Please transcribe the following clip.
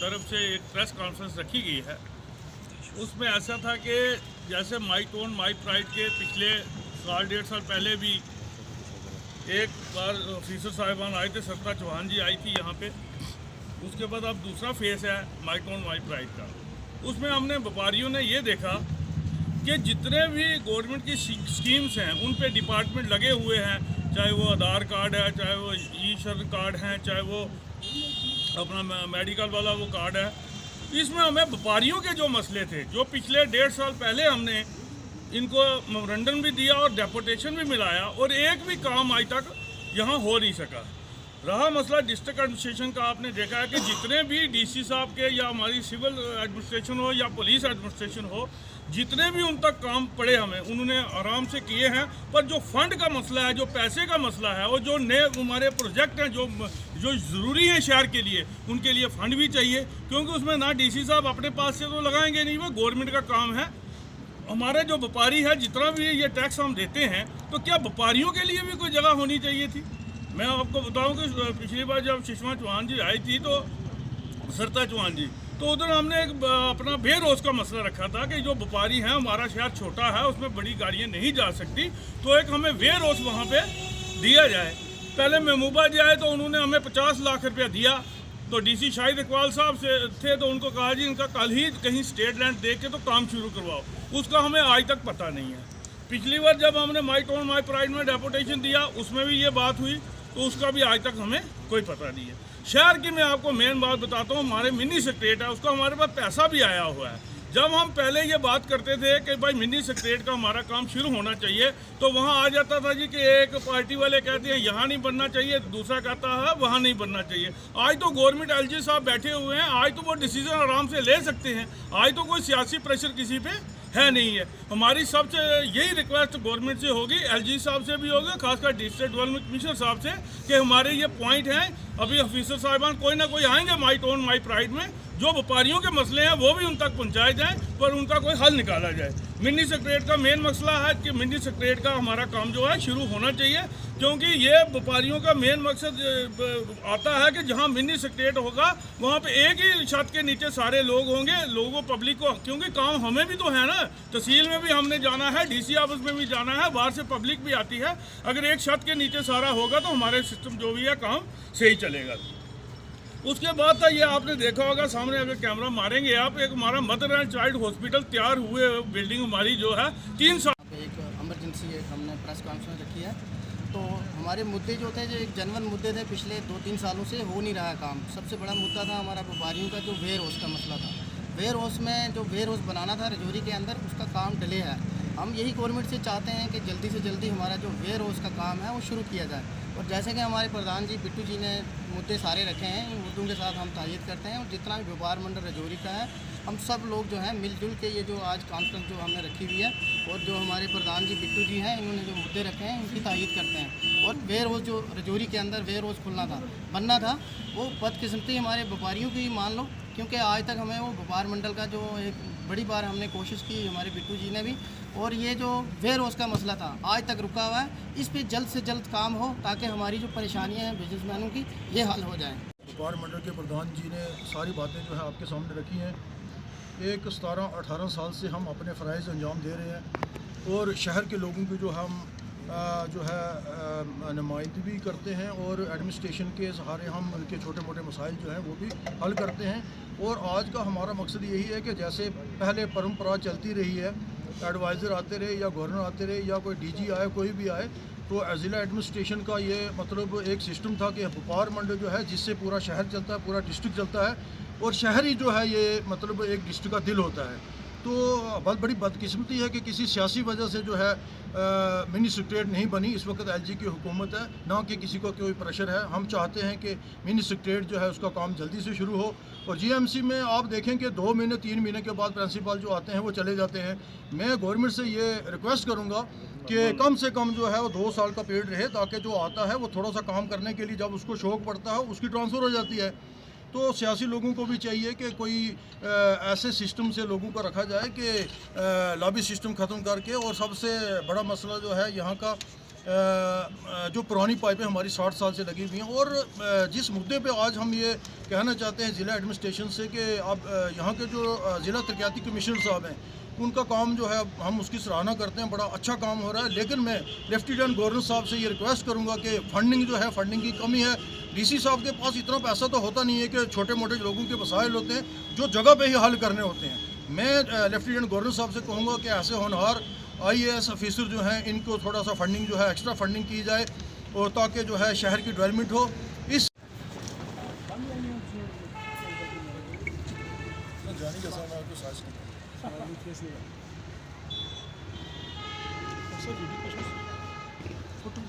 तरफ से एक प्रेस कॉन्फ्रेंस रखी गई है। उसमें ऐसा था कि जैसे माई टोन माई प्राइड के पिछले साल 1.5 साल पहले भी एक बार ऑफिसर साहिबान आए थे, सरिता चौहान जी आई थी यहाँ पे। उसके बाद अब दूसरा फेस है माई टोन माई प्राइड का। उसमें हमने व्यापारियों ने ये देखा कि जितने भी गवर्नमेंट की स्कीम्स हैं उन पे डिपार्टमेंट लगे हुए हैं, चाहे वो आधार कार्ड है, चाहे वो ई-श्रम कार्ड है, चाहे वो अपना मेडिकल वाला वो कार्ड है। इसमें हमें व्यापारियों के जो मसले थे, जो पिछले 1.5 साल पहले हमने इनको मेमोरेंडम भी दिया और डेपुटेशन भी मिलाया, और एक भी काम आज तक यहाँ हो नहीं सका। रहा मसला डिस्ट्रिक्ट एडमिनिस्ट्रेशन का, आपने देखा है कि जितने भी डीसी साहब के या हमारी सिविल एडमिनिस्ट्रेशन हो या पुलिस एडमिनिस्ट्रेशन हो, जितने भी उन तक काम पड़े हमें उन्होंने आराम से किए हैं। पर जो फंड का मसला है, जो पैसे का मसला है, और जो नए हमारे प्रोजेक्ट हैं जो ज़रूरी हैं शहर के लिए, उनके लिए फ़ंड भी चाहिए, क्योंकि उसमें ना डीसी साहब अपने पास से तो लगाएंगे नहीं, वो गवर्नमेंट का काम है। हमारे जो व्यापारी है, जितना भी ये टैक्स हम देते हैं, तो क्या व्यापारियों के लिए भी कोई जगह होनी चाहिए थी? मैं आपको बताऊं कि पिछली बार जब सुषमा चौहान जी आई थी, तो सरिता चौहान जी, तो उधर हमने एक अपना वेयर हाउस का मसला रखा था कि जो व्यापारी हैं, हमारा शहर छोटा है, उसमें बड़ी गाड़ियाँ नहीं जा सकती, तो एक हमें वेयर हाउस वहाँ पे दिया जाए। पहले महबूबा जी आए तो उन्होंने हमें 50 लाख रुपया दिया, तो डीसी शाहिद इकबाल साहब से थे, तो उनको कहा जी इनका कल ही कहीं स्टेट लैंड देख के तो काम शुरू करवाओ। उसका हमें आज तक पता नहीं है। पिछली बार जब हमने माई टोन माई प्राइड में डेपुटेशन दिया, उसमें भी ये बात हुई, तो उसका भी आज तक हमें कोई पता नहीं है। शहर की मैं आपको मेन बात बताता हूँ, हमारे मिनी सेक्रेटरीट है, उसका हमारे पास पैसा भी आया हुआ है। जब हम पहले ये बात करते थे कि भाई मिनी सेक्रेटरीट का हमारा काम शुरू होना चाहिए, तो वहाँ आ जाता था जी कि एक पार्टी वाले कहते हैं यहाँ नहीं बनना चाहिए, दूसरा कहता है वहाँ नहीं बनना चाहिए। आज तो गवर्नमेंट एलजी साहब बैठे हुए हैं, आज तो वो डिसीजन आराम से ले सकते हैं। आज तो कोई सियासी प्रेशर किसी पे है नहीं है। हमारी सबसे यही रिक्वेस्ट गवर्नमेंट से होगी, एलजी साहब से भी होगी, खासकर डिस्ट्रिक्ट डेवलपमेंट कमिश्नर साहब से, कि हमारे ये पॉइंट हैं। अभी ऑफिसर साहिबान कोई ना कोई आएंगे माई टोन माई प्राइड में, जो व्यापारियों के मसले हैं वो भी उन तक पहुंचाए जाएं, पर उनका कोई हल निकाला जाए। मिनी सेक्रेटरीट का मेन मसला है कि मिनी सेक्रेटरीट का हमारा काम जो है शुरू होना चाहिए, क्योंकि ये व्यापारियों का मेन मकसद आता है कि जहां मिनी सेक्रेटरीट होगा वहां पे एक ही छत के नीचे सारे लोग होंगे, लोगों पब्लिक को, क्योंकि काम हमें भी तो है ना, तहसील में भी हमने जाना है, डीसी ऑफिस में भी जाना है, बाहर से पब्लिक भी आती है। अगर एक छत के नीचे सारा होगा तो हमारे सिस्टम जो भी है काम सही चलेगा। उसके बाद था ये आपने देखा होगा, सामने अगर कैमरा मारेंगे आप, एक हमारा मदर एंड चाइल्ड हॉस्पिटल तैयार हुए बिल्डिंग हमारी जो है 3 साल एक इमरजेंसी हमने प्रेस कॉन्फ्रेंस रखी है। तो हमारे मुद्दे जो थे, जो एक जनवन मुद्दे थे, पिछले 2-3 सालों से हो नहीं रहा है काम। सबसे बड़ा मुद्दा था हमारा व्यापारियों का जो वेयर हाउस का मसला था। वेयर हाउस में जो वेयर हाउस बनाना था रजौरी के अंदर, उसका काम डिले है। हम यही गवर्नमेंट से चाहते हैं कि जल्दी से जल्दी हमारा जो वेयर हाउस का काम है वो शुरू किया जाए। और जैसे कि हमारे प्रधान जी बिट्टू जी ने मुद्दे सारे रखे हैं, इन मुद्दों के साथ हम तायद करते हैं। और जितना भी व्यापार मंडल रजौरी का है, हम सब लोग जो हैं मिलजुल के ये जो आज कॉन्फ्रेंस जो हमने रखी हुई है, और जो हमारे प्रधान जी बिट्टू जी हैं, इन्होंने जो मुद्दे रखे हैं उनकी तायद करते हैं। और वेयर हाउस जो रजौरी के अंदर वेयर हाउस खुलना था, बनना था, वो बदकिस्मती हमारे व्यापारियों की मान लो, क्योंकि आज तक हमें वो व्यापार मंडल का जो एक बड़ी बार हमने कोशिश की, हमारे बिट्टू जी ने भी, और ये जो वेयर हाउस का मसला था आज तक रुका हुआ है। इस पे जल्द से जल्द काम हो, ताकि हमारी जो परेशानियां हैं बिजनेसमैनों की, ये हल हो जाए। व्यापार मंडल के प्रधान जी ने सारी बातें जो है आपके सामने रखी हैं। एक 17-18 साल से हम अपने फ़राइज़ अंजाम दे रहे हैं, और शहर के लोगों की जो हम जो है नुमाइंदगी करते हैं, और एडमिनिस्ट्रेशन के सहारे हम उनके छोटे मोटे मसाइल जो हैं वो भी हल करते हैं। और आज का हमारा मकसद यही है कि जैसे पहले परंपरा चलती रही है, एडवाइज़र आते रहे या गवर्नर आते रहे या कोई डीजी आए, कोई भी आए, तो ज़िला एडमिनिस्ट्रेशन का ये मतलब एक सिस्टम था कि व्यापार मंडल जो है जिससे पूरा शहर चलता है, पूरा डिस्ट्रिक्ट चलता है, और शहर ही जो है ये मतलब एक डिस्ट्रिक्ट का दिल होता है। तो बहुत बड़ी बदकिस्मती है कि किसी सियासी वजह से जो है मिनी सेक्रेटरीट नहीं बनी। इस वक्त एलजी की हुकूमत है, ना कि किसी को कोई प्रेशर है। हम चाहते हैं कि मिनी सेक्रेटरीट जो है उसका काम जल्दी से शुरू हो। और जीएमसी में आप देखें कि 2 महीने 3 महीने के बाद प्रिंसिपल जो आते हैं वो चले जाते हैं। मैं गवर्नमेंट से ये रिक्वेस्ट करूँगा कि कम से कम जो है वो 2 साल का पीरियड रहे, ताकि जो आता है वो थोड़ा सा काम करने के लिए, जब उसको शौक पड़ता है उसकी ट्रांसफ़र हो जाती है। तो सियासी लोगों को भी चाहिए कि कोई ऐसे सिस्टम से लोगों को रखा जाए कि लॉबी सिस्टम ख़त्म करके, और सबसे बड़ा मसला जो है यहाँ का जो पुरानी पाइपें हमारी 60 साल से लगी हुई हैं। और जिस मुद्दे पे आज हम ये कहना चाहते हैं ज़िला एडमिनिस्ट्रेशन से कि अब यहाँ के जो ज़िला तरक्याती कमिश्नर साहब हैं उनका काम जो है हम उसकी सराहना करते हैं, बड़ा अच्छा काम हो रहा है। लेकिन मैं लेफ्टिनेंट गवर्नर साहब से ये रिक्वेस्ट करूँगा कि फंडिंग जो है, फंडिंग की कमी है। डीसी साहब के पास इतना पैसा तो होता नहीं है कि छोटे मोटे लोगों के मसाइल होते हैं जो जगह पे ही हल करने होते हैं। मैं लेफ्टिनेंट गवर्नर साहब से कहूँगा कि ऐसे होनहार IAS ऑफिसर जो हैं इनको थोड़ा सा फंडिंग जो है एक्स्ट्रा फंडिंग की जाए और ताकि जो है शहर की डेवलपमेंट हो। इस फोटो